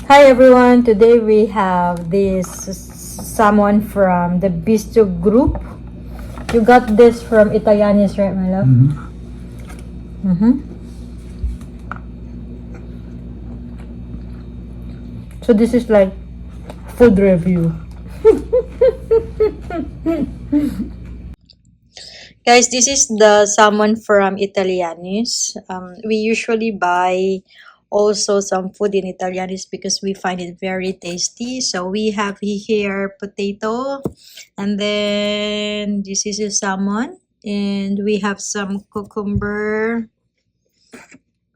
Hi everyone, today we have this someone from the Bistro group. You got this from Italianis, right, my love? So this is like food review. Guys, this is the salmon from Italianis. We usually buy also some food in Italianis because we find it very tasty. So we have here potato, and then this is a salmon, and we have some cucumber,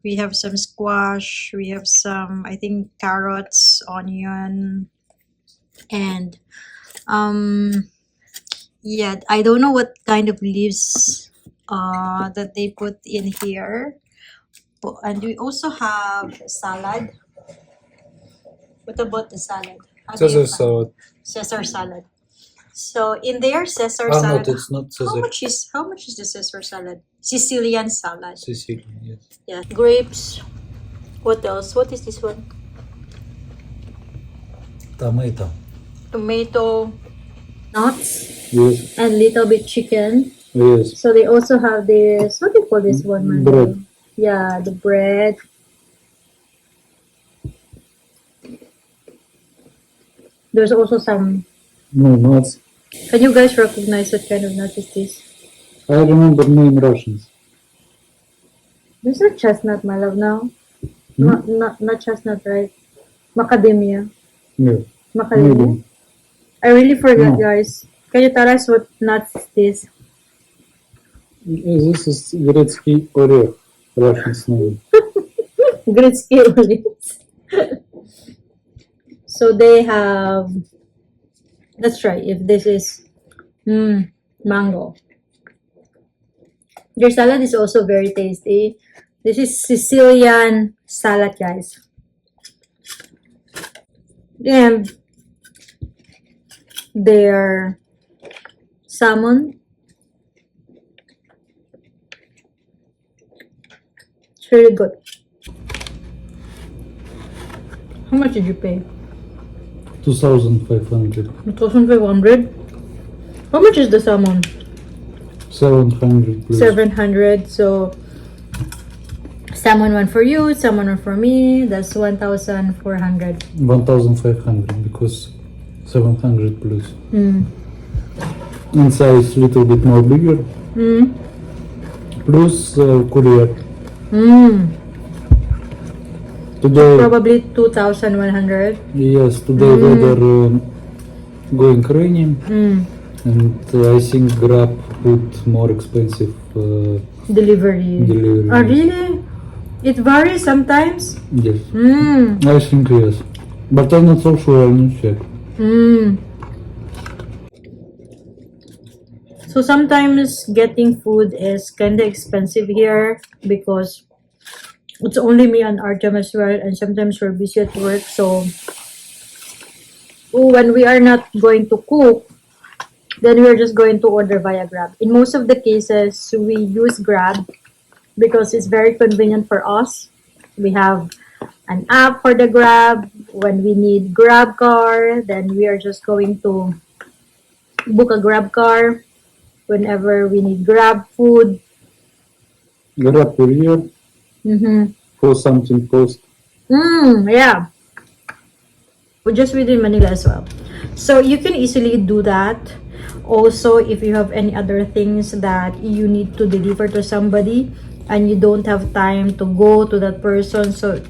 we have some squash, we have some, I think, carrots, onion, and yeah, I don't know what kind of leaves that they put in here. And we also have salad. What about the salad? How do Caesar you find salad. Caesar salad? So in their Caesar Ah, salad, no, it's not Caesar. how much is the Caesar salad? Sicilian salad. Sicilian, yes. Yeah, grapes. What else? What is this one? Tomato. Tomato, nuts, Yes, and little bit chicken. yes. So they also have this. What do you call this one, man? Bread. Yeah, the bread. There's also some. No, nuts. Can you guys recognize what kind of nut is this? I remember name Russians. There's a chestnut, my love. Now, Hmm? not chestnut, right? Macadamia. Yeah. Macadamia. Maybe. I really forgot, No. guys. Can you tell us what nuts is this? This is Gretzky Oreo. Russian's name. Gritsky olives. So they have. Let's try if this is mango. Their salad is also very tasty. This is Sicilian salad, guys. And their salmon. It's really good. How much did you pay? 2,500. 2,500. How much is the salmon? 700 plus. 700. So salmon one for you, salmon one for me. That's 1,400. 1,500 because 700 plus. Mm. In size little bit more bigger. Mm. Plus courier. Mm. Today, Probably 2,100. yes, today weather going rainy. Mm. And I think Grab put more expensive Delivery. delivery. Oh, really? It varies sometimes? Yes. Mm. I think yes. But I'm not so sure, I need to check. Mm. So sometimes getting food is kind of expensive here because it's only me and Artem as well, and sometimes we're busy at work. So when we are not going to cook, then we're just going to order via Grab. In most of the cases, we use Grab because it's very convenient for us. We have an app for the Grab. When we need Grab car, then we are just going to book a Grab car. Whenever we need Grab food. Grab courier for something post. Yeah. We're just within Manila as well. So you can easily do that. Also, if you have any other things that you need to deliver to somebody and you don't have time to go to that person, so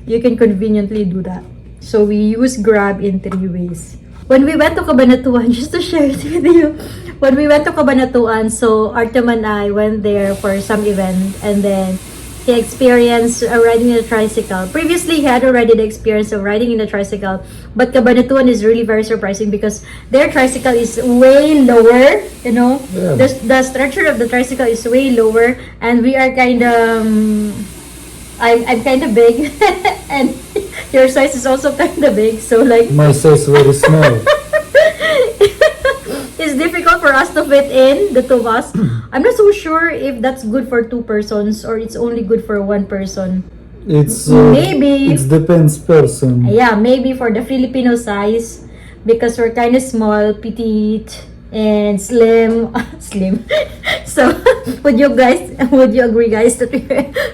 you can conveniently do that. So we use Grab in 3 ways. When we went to Cabanatuan, just to share it with you, when we went to Cabanatuan, so Artem and I went there for some event, and then he experienced riding in a tricycle. Previously, he had already the experience of riding in a tricycle, but Cabanatuan is really very surprising because their tricycle is way lower, you know. Yeah. The structure of the tricycle is way lower, and we are kind of, I'm kind of big, and your size is also kind of big, so like, My size very small. it's difficult for us to fit in, the two of us. I'm not so sure if that's good for 2 persons or it's only good for 1 person. It's Maybe. it depends person. Yeah, maybe for the Filipino size, because we're kind of small, petite, and slim. Slim. So, would you agree, guys, that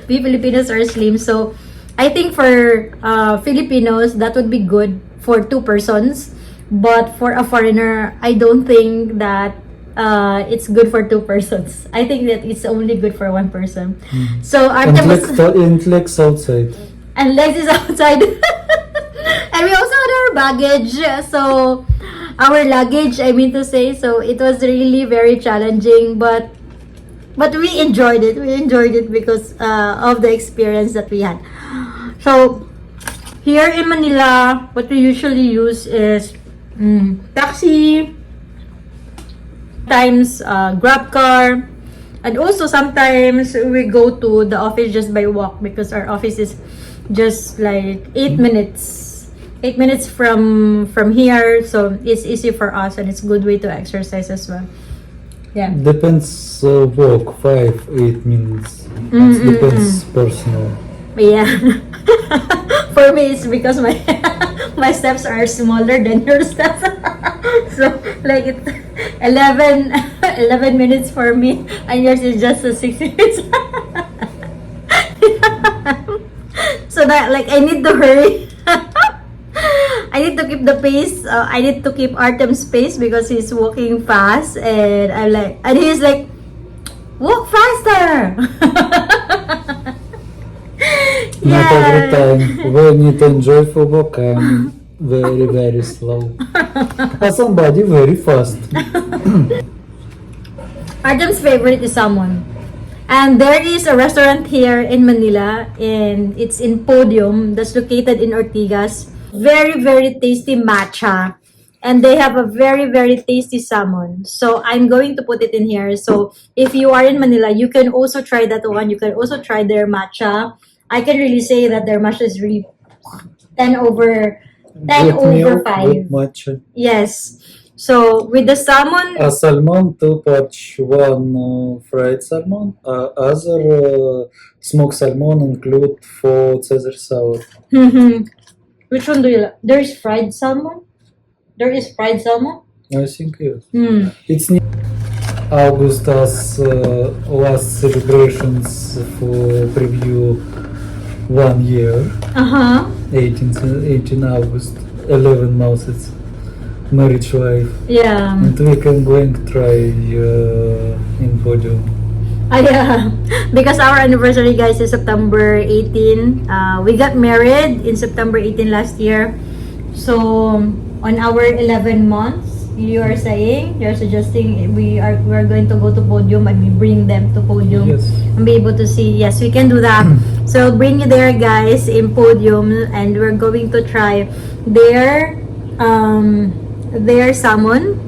we Filipinos are slim? So, I think for Filipinos, that would be good for two persons. But for a foreigner, I don't think that it's good for two persons. I think that it's only good for one person. So, Artem was... And legs outside. And legs is outside. And we also had our baggage. So, our luggage, I mean to say. So, it was really very challenging. But we enjoyed it. We enjoyed it because of the experience that we had. So, here in Manila, what we usually use is taxi, times grab car, and also sometimes we go to the office just by walk because our office is just like 8 minutes from here, so it's easy for us and it's a good way to exercise as well. Yeah. Depends walk 5-8 minutes. Depends personal. Yeah. For me, it's because my my steps are smaller than your steps. So like it's 11 minutes for me, and yours is just 6 minutes. So that like I need to hurry. I need to keep the pace. I need to keep Artem's pace because he's walking fast, and I'm like, and he's like, walk faster. Not every time. When you enjoy for walk, I'm very, very slow. And somebody very fast. Artem's favorite is salmon. And there is a restaurant here in Manila, and it's in Podium, that's located in Ortigas. Very, very tasty matcha. And they have a very, very tasty salmon. So I'm going to put it in here. So if you are in Manila, you can also try that one. You can also try their matcha. I can really say that their matcha is really 10 over 5. Good matcha. Yes. So with the salmon, A salmon, 2 patch, one fried salmon, other smoked salmon include for Caesar sour. which one do you like? There is fried salmon. There is fried salmon. I think yes. It's August as last celebrations for preview 1 year. 18 August, 11 months. Marriage life. Yeah. And we can going to try in Podium. Yeah. Because our anniversary, guys, is September 18. We got married in September 18 last year. So on our 11 months, you're suggesting we're going to go to Podium and we bring them to Podium. Yes. And be able to see. Yes, we can do that. So I'll bring you there, guys, in Podium, and we're going to try their salmon,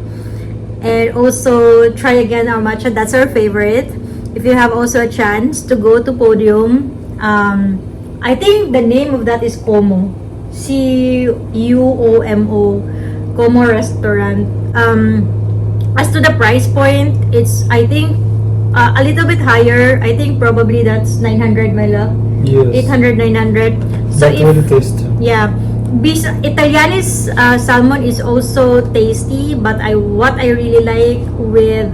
and also try again our matcha. That's our favorite. If you have also a chance to go to Podium, I think the name of that is Como, Cuomo, Como restaurant. As to the price point, it's I think a little bit higher. I think probably that's 900, my love. Yes. 800, 900. So But very tasty. yeah, Italianis salmon is also tasty, but what I really like with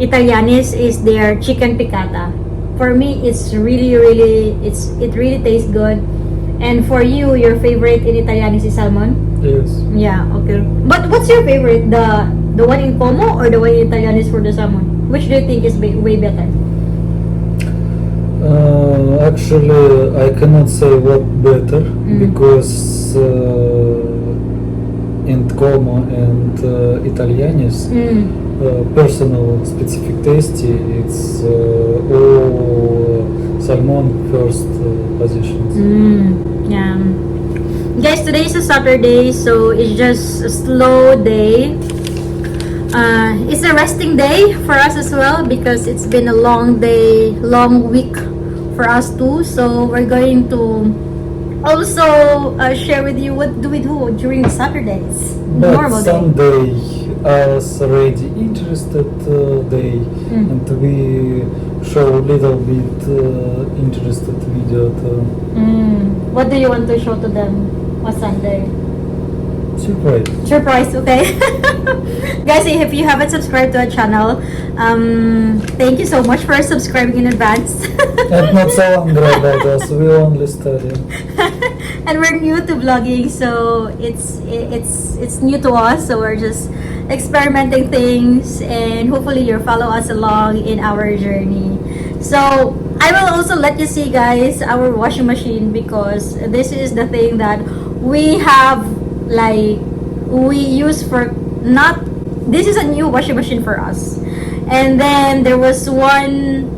Italianis is their chicken piccata. For me, it's really it really tastes good. And for you, your favorite in Italianis is salmon? Yes. Yeah, okay. But what's your favorite? The one in Como or the one in Italianis for the salmon? Which do you think is way better? Actually, I cannot say what better because in Como and Italianis, personal specific tasty, it's all salmon first positions. Yeah. Guys, today is a Saturday, so it's just a slow day. It's a resting day for us as well because it's been a long day, long week for us too. So we're going to also share with you what do we do during Saturdays. But Normal day. Sunday is already interested day, and we show a little bit interested video to What do you want to show to them on Sunday? surprise. Surprise, okay? Guys, if you haven't subscribed to our channel, thank you so much for subscribing in advance. And not so hungry about us, we only study. And we're new to vlogging, so it's new to us, so we're just experimenting things, and hopefully you'll follow us along in our journey. So I will also let you see, guys, our washing machine, because this is the thing that we have, like, we use for not, this is a new washing machine for us, and then there was one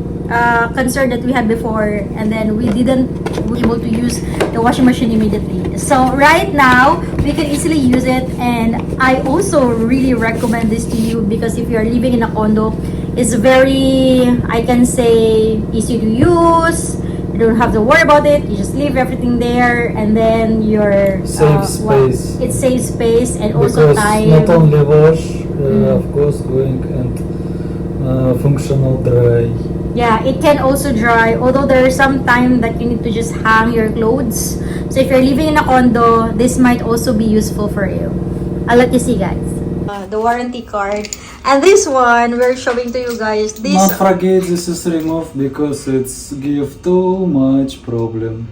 concern that we had before, and then we didn't were able to use the washing machine immediately. So right now we can easily use it, and I also really recommend this to you, because if you are living in a condo, it's very, I can say, easy to use. You don't have to worry about it. You just leave everything there, and then you're Save space. it saves space and also Because time. not only wash, of course, going and functional dry. Yeah, it can also dry, although there is some time that you need to just hang your clothes. So if you're living in a condo, this might also be useful for you. I'll let you see, guys. The warranty card. And this one, we're showing to you guys. This Not forget this is removed because it's give too much problem.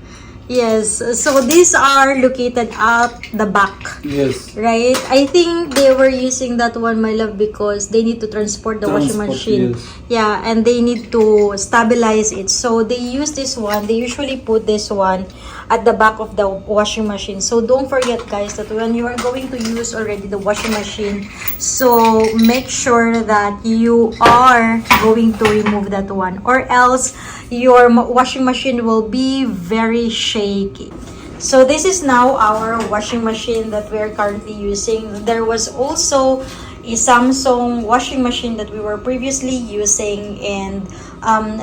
Yes, so these are located at the back. Yes. Right? I think they were using that one, my love, because they need to transport the washing machine. Yes. Yeah, and they need to stabilize it. So they use this one. They usually put this one at the back of the washing machine. So don't forget, guys, that when you are going to use already the washing machine, so make sure that you are going to remove that one, or else your washing machine will be very shaky. So this is now our washing machine that we are currently using. There was also a Samsung washing machine that we were previously using, and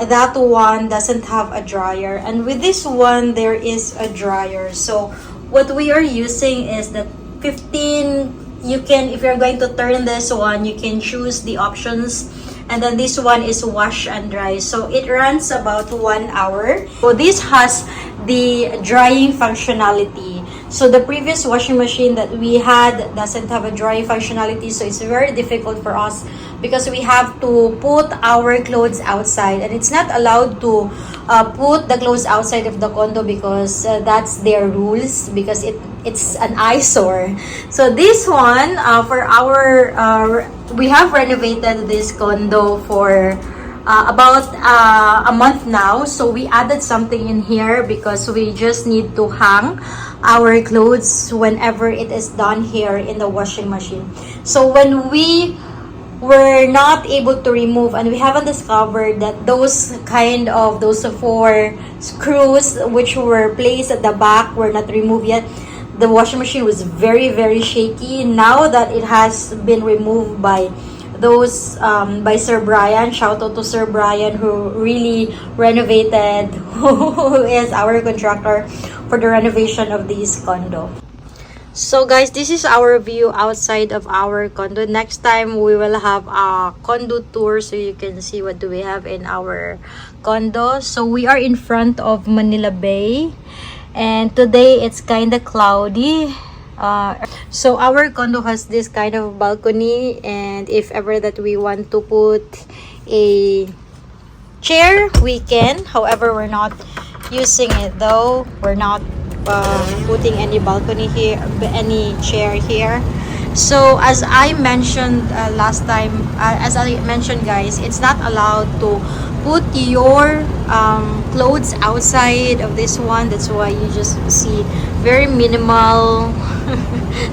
that one doesn't have a dryer, and with this one there is a dryer. So what we are using is the 15. You can, if you're going to turn this one, you can choose the options, and then this one is wash and dry. So it runs about 1 hour. So this has the drying functionality. So the previous washing machine that we had doesn't have a drying functionality, so it's very difficult for us because we have to put our clothes outside, and it's not allowed to put the clothes outside of the condo because that's their rules, because it's an eyesore. So this one, for our we have renovated this condo for about a month now, so we added something in here because we just need to hang our clothes whenever it is done here in the washing machine. So when we were not able to remove, and we haven't discovered that those four screws which were placed at the back were not removed yet, the washing machine was very, very shaky. Now that it has been removed by those by Sir Brian, shout out to Sir Brian, who really renovated, who is our contractor for the renovation of this condo. So guys, this is our view outside of our condo. Next time we will have a condo tour so you can see what do we have in our condo. So we are in front of Manila Bay, and today it's kind of cloudy. So our condo has this kind of balcony, and if ever that we want to put a chair, we can. However, we're not using it though. We're not putting any balcony here, any chair here. So as I mentioned last time, as I mentioned, guys, it's not allowed to put your clothes outside of this one. That's why you just see very minimal.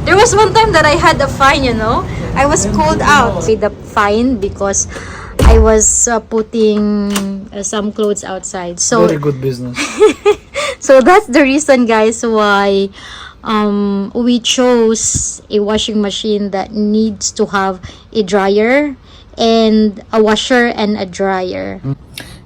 There was one time that I had a fine, you know. I was called out with the fine because I was putting some clothes outside. So Very good business. so that's the reason, guys, why we chose a washing machine that needs to have a dryer and a washer and a dryer.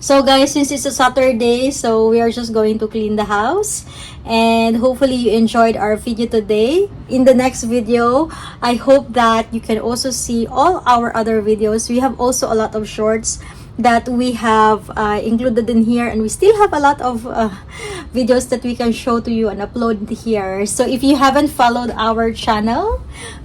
So guys, since it's a Saturday, so we are just going to clean the house, and hopefully you enjoyed our video today. In the next video, I hope that you can also see all our other videos. We have also a lot of shorts that we have included in here, and we still have a lot of videos that we can show to you and upload here. So if you haven't followed our channel,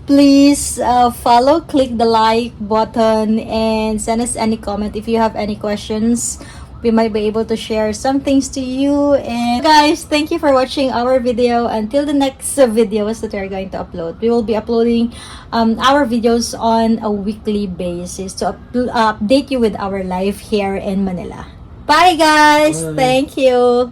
please follow, click the like button, and send us any comment if you have any questions. We might be able to share some things to you. And guys, thank you for watching our video. Until the next videos that we're going to upload, we will be uploading our videos on a weekly basis to update you with our life here in Manila. Bye guys. Bye. Thank you.